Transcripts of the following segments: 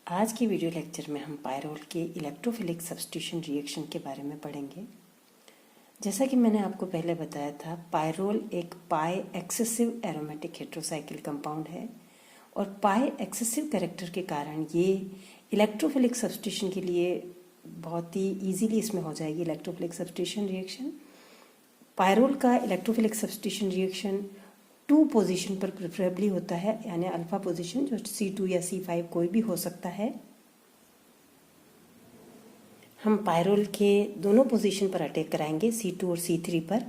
आज की video lecture में हम पायरोल के इलेक्ट्रोफिलिक सब्स्टिट्यूशन रिएक्शन के बारे में पढ़ेंगे। जैसा कि मैंने आपको पहले बताया था, पायरोल एक पाई एक्सेसिव एरोमेटिक हेट्रोसाइकिल कंपाउंड है और पाई एक्सेसिव कैरेक्टर के कारण ये इलेक्ट्रोफिलिक सब्स्टिट्यूशन के लिए बहुत ही ईजीली इसमें हो जाएगी इलेक्ट्रोफिलिक सब्स्टिट्यूशन रिएक्शन। पायरोल का इलेक्ट्रोफिलिक सब्स्टिट्यूशन रिएक्शन 2 पोजीशन पर प्रेफरेबली होता है, यानी अल्फा पोजीशन जो C2 या C5 कोई भी हो सकता है। हम पायरोल के दोनों पोजीशन पर अटैक कराएंगे, C2 और C3 पर।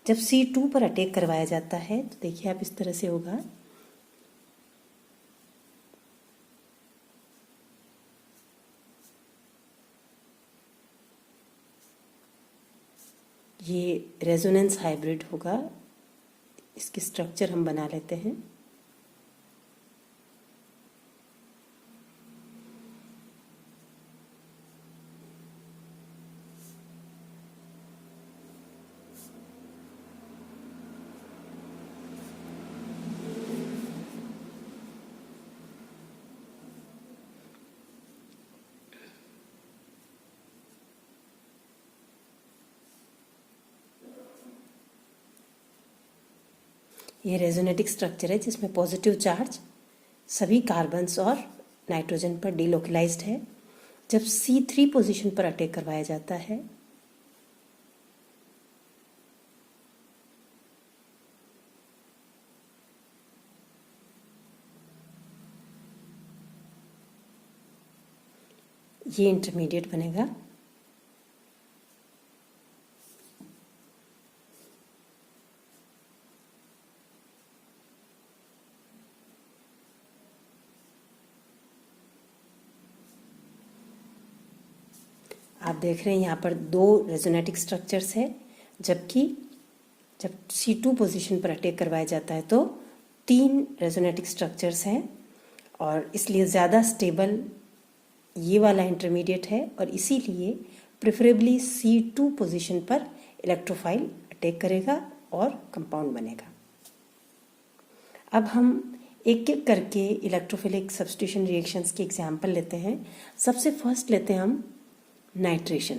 जब C2 पर अटैक करवाया जाता है तो देखिए आप इस तरह से होगा। ये रेजोनेंस हाइब्रिड होगा। इसकी स्ट्रक्चर हम बना लेते हैं। ये रेजोनेटिक स्ट्रक्चर है जिसमें पॉजिटिव चार्ज सभी कार्बन्स और नाइट्रोजन पर डिलोकलाइज्ड है। जब C3 पोजीशन पर अटैक करवाया जाता है ये इंटरमीडिएट बनेगा। आप देख रहे हैं यहाँ पर 2 रेजोनेटिक स्ट्रक्चर्स है, जबकि जब C2 पोजीशन पर अटैक करवाया जाता है तो 3 रेजोनेटिक स्ट्रक्चर्स हैं और इसलिए ज़्यादा स्टेबल ये वाला इंटरमीडिएट है और इसीलिए प्रेफरेबली C2 पोजीशन पर इलेक्ट्रोफाइल अटैक करेगा और कंपाउंड बनेगा। अब हम एक एक करके इलेक्ट्रोफिलिक सब्स्टिट्यूशन रिएक्शंस के एग्जाम्पल लेते हैं। सबसे फर्स्ट लेते हैं हम nitration.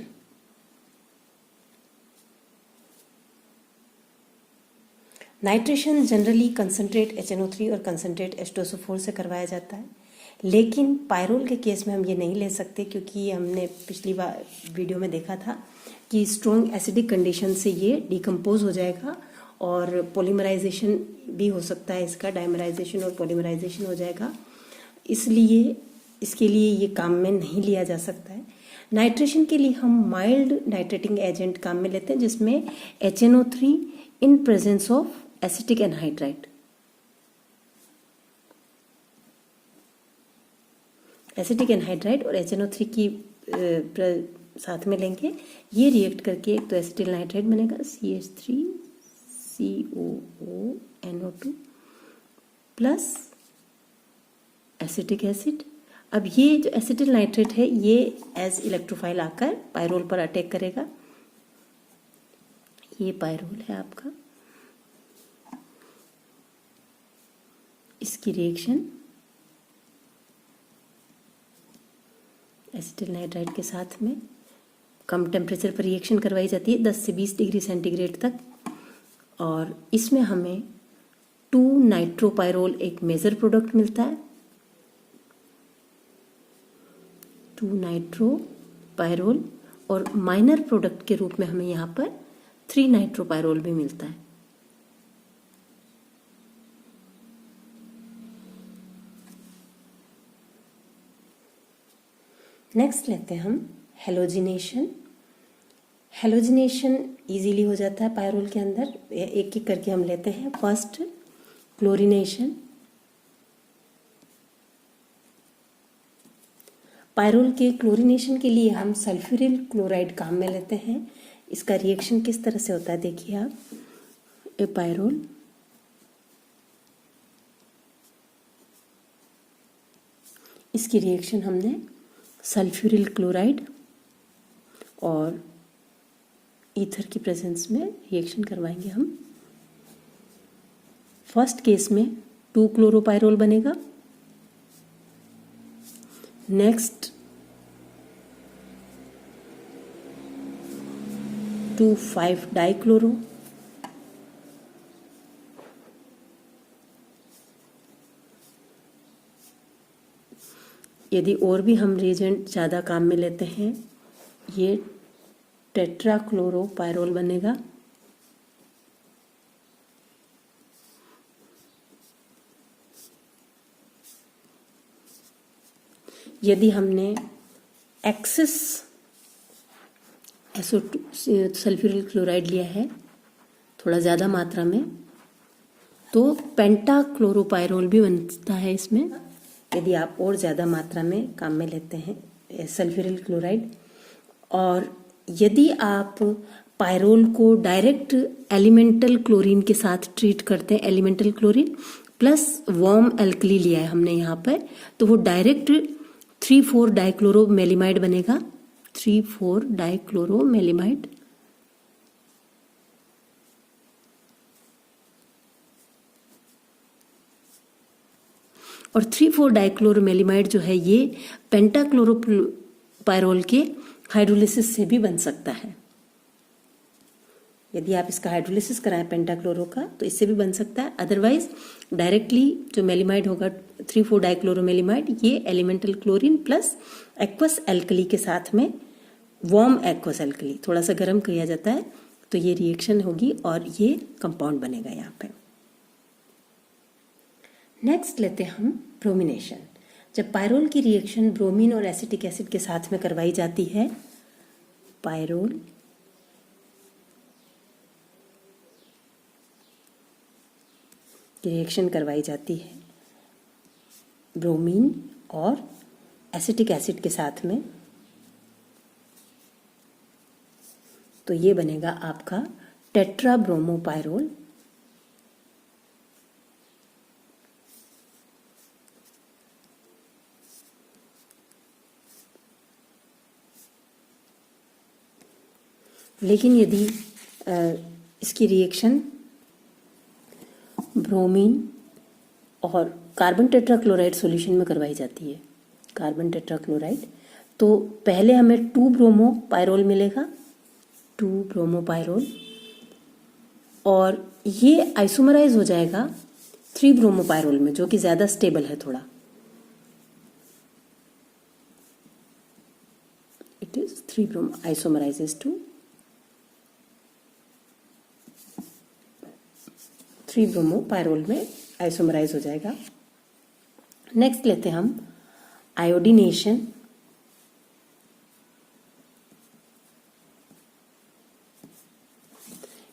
Nitration generally concentrate HNO3 और कंसंट्रेट H2SO4 से करवाया जाता है, लेकिन पायरोल के केस में हम ये नहीं ले सकते क्योंकि हमने पिछली बार वीडियो में देखा था कि स्ट्रॉन्ग एसिडिक कंडीशन से ये डिकम्पोज हो जाएगा और पॉलीमराइजेशन भी हो सकता है, इसका डाइमराइजेशन और पॉलीमराइजेशन हो जाएगा, इसलिए इसके लिए ये काम में नहीं लिया जा सकता है। नाइट्रेशन के लिए हम माइल्ड नाइट्रेटिंग एजेंट काम में लेते हैं जिसमें HNO3 in presence of acetic anhydride. Acetic anhydride और HNO3 की साथ में लेंगे, ये रिएक्ट करके एक तो एसिटिल नाइट्राइड बनेगा CH3COO प्लस एसिटिक एसिड। अब ये जो एसिटिल नाइट्रेट है ये एज इलेक्ट्रोफाइल आकर पायरोल पर अटैक करेगा। ये पायरोल है आपका, इसकी रिएक्शन एसिटिल नाइट्राइड के साथ में कम टेम्परेचर पर रिएक्शन करवाई जाती है 10 से 20 डिग्री सेंटीग्रेड तक, और इसमें हमें 2 नाइट्रोपायरोल एक मेजर प्रोडक्ट मिलता है। 2 नाइट्रोपायरोल और माइनर प्रोडक्ट के रूप में हमें यहाँ पर 3 नाइट्रोपायरोल भी मिलता है। नेक्स्ट लेते हैं हम हेलोजिनेशन। हेलोजिनेशन इजीली हो जाता है पायरोल के अंदर, एक एक करके हम लेते हैं। First chlorination. पायरोल के क्लोरीनेशन के लिए हम सल्फ्यूरिल क्लोराइड काम में लेते हैं। इसका रिएक्शन किस तरह से होता है देखिए आप। ए पायरोल इसकी रिएक्शन हमने सल्फ्यूरिल क्लोराइड और ईथर की प्रेजेंस में रिएक्शन करवाएंगे हम। फर्स्ट केस में 2 क्लोरोपायरोल बनेगा, नेक्स्ट 2,5 डाइक्लोरो, यदि और भी हम रिएजेंट ज़्यादा काम में लेते हैं ये टेट्राक्लोरोपायरोल बनेगा। यदि हमने एक्सेस SO2 सल्फ्यूरिल क्लोराइड लिया है थोड़ा ज़्यादा मात्रा में तो पेंटाक्लोरोपायरोल भी बनता है इसमें। यदि आप और ज़्यादा मात्रा में काम में लेते हैं सल्फ्यूरिल क्लोराइड, और यदि आप पायरोल को डायरेक्ट एलिमेंटल क्लोरीन के साथ ट्रीट करते हैं, elemental chlorine plus warm alkali लिया है हमने यहाँ पर, तो वो डायरेक्ट 3,4 डाइक्लोरोमेलिमाइड बनेगा। 3,4 डाइक्लोरोमेलिमाइड। और 3,4 डाइक्लोरोमेलिमाइड जो है ये पेंटाक्लोरोपायरोल के हाइड्रोलिसिस से भी बन सकता है। यदि आप इसका हाइड्रोलिसिस कराएं पेंटाक्लोरो का तो इससे भी बन सकता है। अदरवाइज डायरेक्टली जो मेलिमाइड होगा 3,4 डाइक्लोरोमेलिमाइड ये elemental chlorine plus aqueous alkali के साथ में वार्म एक्वस एल्कली थोड़ा सा गर्म किया जाता है तो ये रिएक्शन होगी और ये कंपाउंड बनेगा यहाँ पे। नेक्स्ट लेते हैं हम ब्रोमिनेशन। जब पायरोल की रिएक्शन ब्रोमीन और एसिटिक एसिड के साथ में करवाई जाती है, पायरोल की रिएक्शन करवाई जाती है ब्रोमीन और एसिटिक एसिड के साथ में, तो ये बनेगा आपका टेट्राब्रोमोपायरोल। लेकिन यदि इसकी रिएक्शन ब्रोमीन और कार्बन टेट्राक्लोराइड सॉल्यूशन में करवाई जाती है, कार्बन टेट्राक्लोराइड, तो पहले हमें 2 ब्रोमोपायरोल मिलेगा, 2 ब्रोमोपायरोल, और ये आइसोमराइज हो जाएगा 3 ब्रोमोपायरोल में जो कि ज़्यादा स्टेबल है थोड़ा। इट इज 3 ब्रोमो आइसोमराइजेस टू 3 ब्रोमोपायरोल में आइसोमराइज हो जाएगा। नेक्स्ट लेते हैं हम आयोडीनेशन।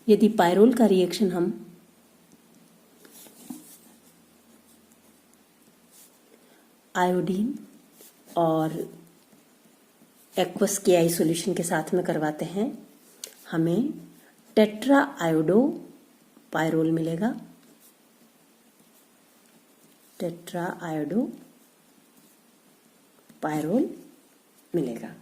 यदि पायरोल का रिएक्शन हम आयोडीन और एक्वस के आई सॉल्यूशन के साथ में करवाते हैं, हमें टेट्रा आयोडो पायरोल मिलेगा, टेट्रा आयोडो पायरोल मिलेगा।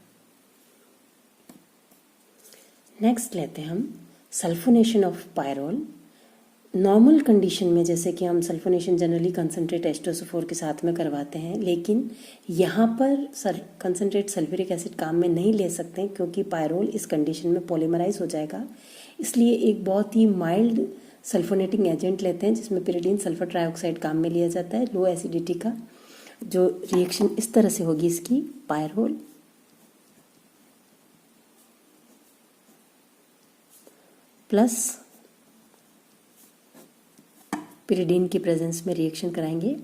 नेक्स्ट लेते हैं हम sulphonation of pyrrole. Normal condition में जैसे कि हम सल्फोनेशन जनरली कंसनट्रेट H2SO4 के साथ में करवाते हैं, लेकिन यहाँ पर कंसनट्रेट सल्फ्यूरिक एसिड काम में नहीं ले सकते क्योंकि पायरोल इस कंडीशन में पॉलीमराइज हो जाएगा। इसलिए एक बहुत ही माइल्ड सल्फोनेटिंग एजेंट लेते हैं जिसमें पिरिडीन सल्फर ट्राइऑक्साइड काम में लिया जाता है, लो एसिडिटी का। जो रिएक्शन इस तरह से होगी इसकी, पायरोल प्लस पिरिडीन की प्रेजेंस में रिएक्शन कराएंगे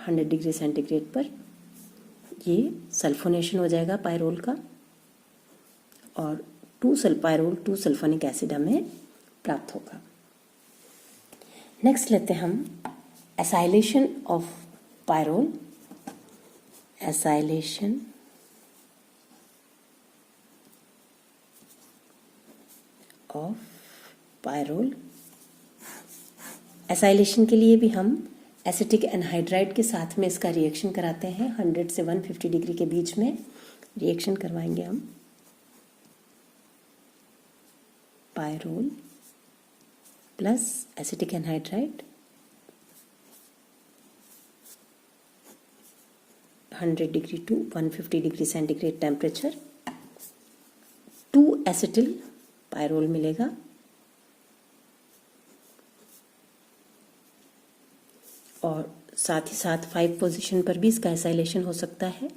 100 डिग्री सेंटीग्रेड पर, ये सल्फोनेशन हो जाएगा पायरोल का और 2 सल्फोनिक एसिड हमें प्राप्त होगा। नेक्स्ट लेते हैं हम acylation of pyrrole. Acylation of pyrrole. Acylation के लिए भी हम एसिटिक एनहाइड्राइड के साथ में इसका रिएक्शन कराते हैं। 100 से 150 डिग्री के बीच में रिएक्शन करवाएंगे हम। Pyrrole plus acetic anhydride 100 degree to 150 degree centigrade temperature 2 acetyl pyrrole मिलेगा। और साथ ही साथ 5 पोजीशन पर भी इसका एसाइलेशन हो सकता है।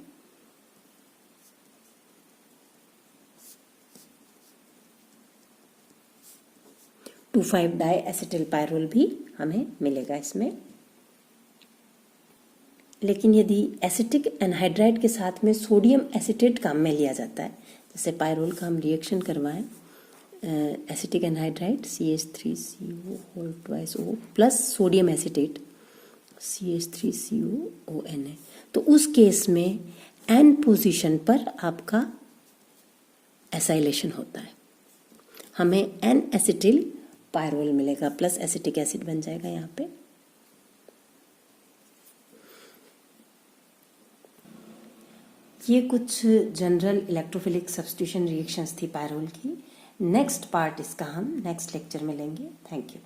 टू 5 डाई एसिटिल पायरोल भी हमें मिलेगा इसमें। लेकिन यदि एसिटिक एनहाइड्राइड के साथ में सोडियम एसीटेट काम में लिया जाता है, जैसे पायरोल का हम रिएक्शन करवाएं, acetic anhydride CH3CO whole twice O plus sodium acetate CH3COONA, तो उस केस में N पोजीशन पर आपका एसाइलेशन होता है, हमें N एसिटिल पायरोल मिलेगा, प्लस एसिटिक एसिड बन जाएगा यहाँ पे। ये कुछ जनरल इलेक्ट्रोफिलिक सब्स्टिट्यूशन रिएक्शंस थी पायरोल की। नेक्स्ट पार्ट इसका हम नेक्स्ट लेक्चर में लेंगे। Thank you.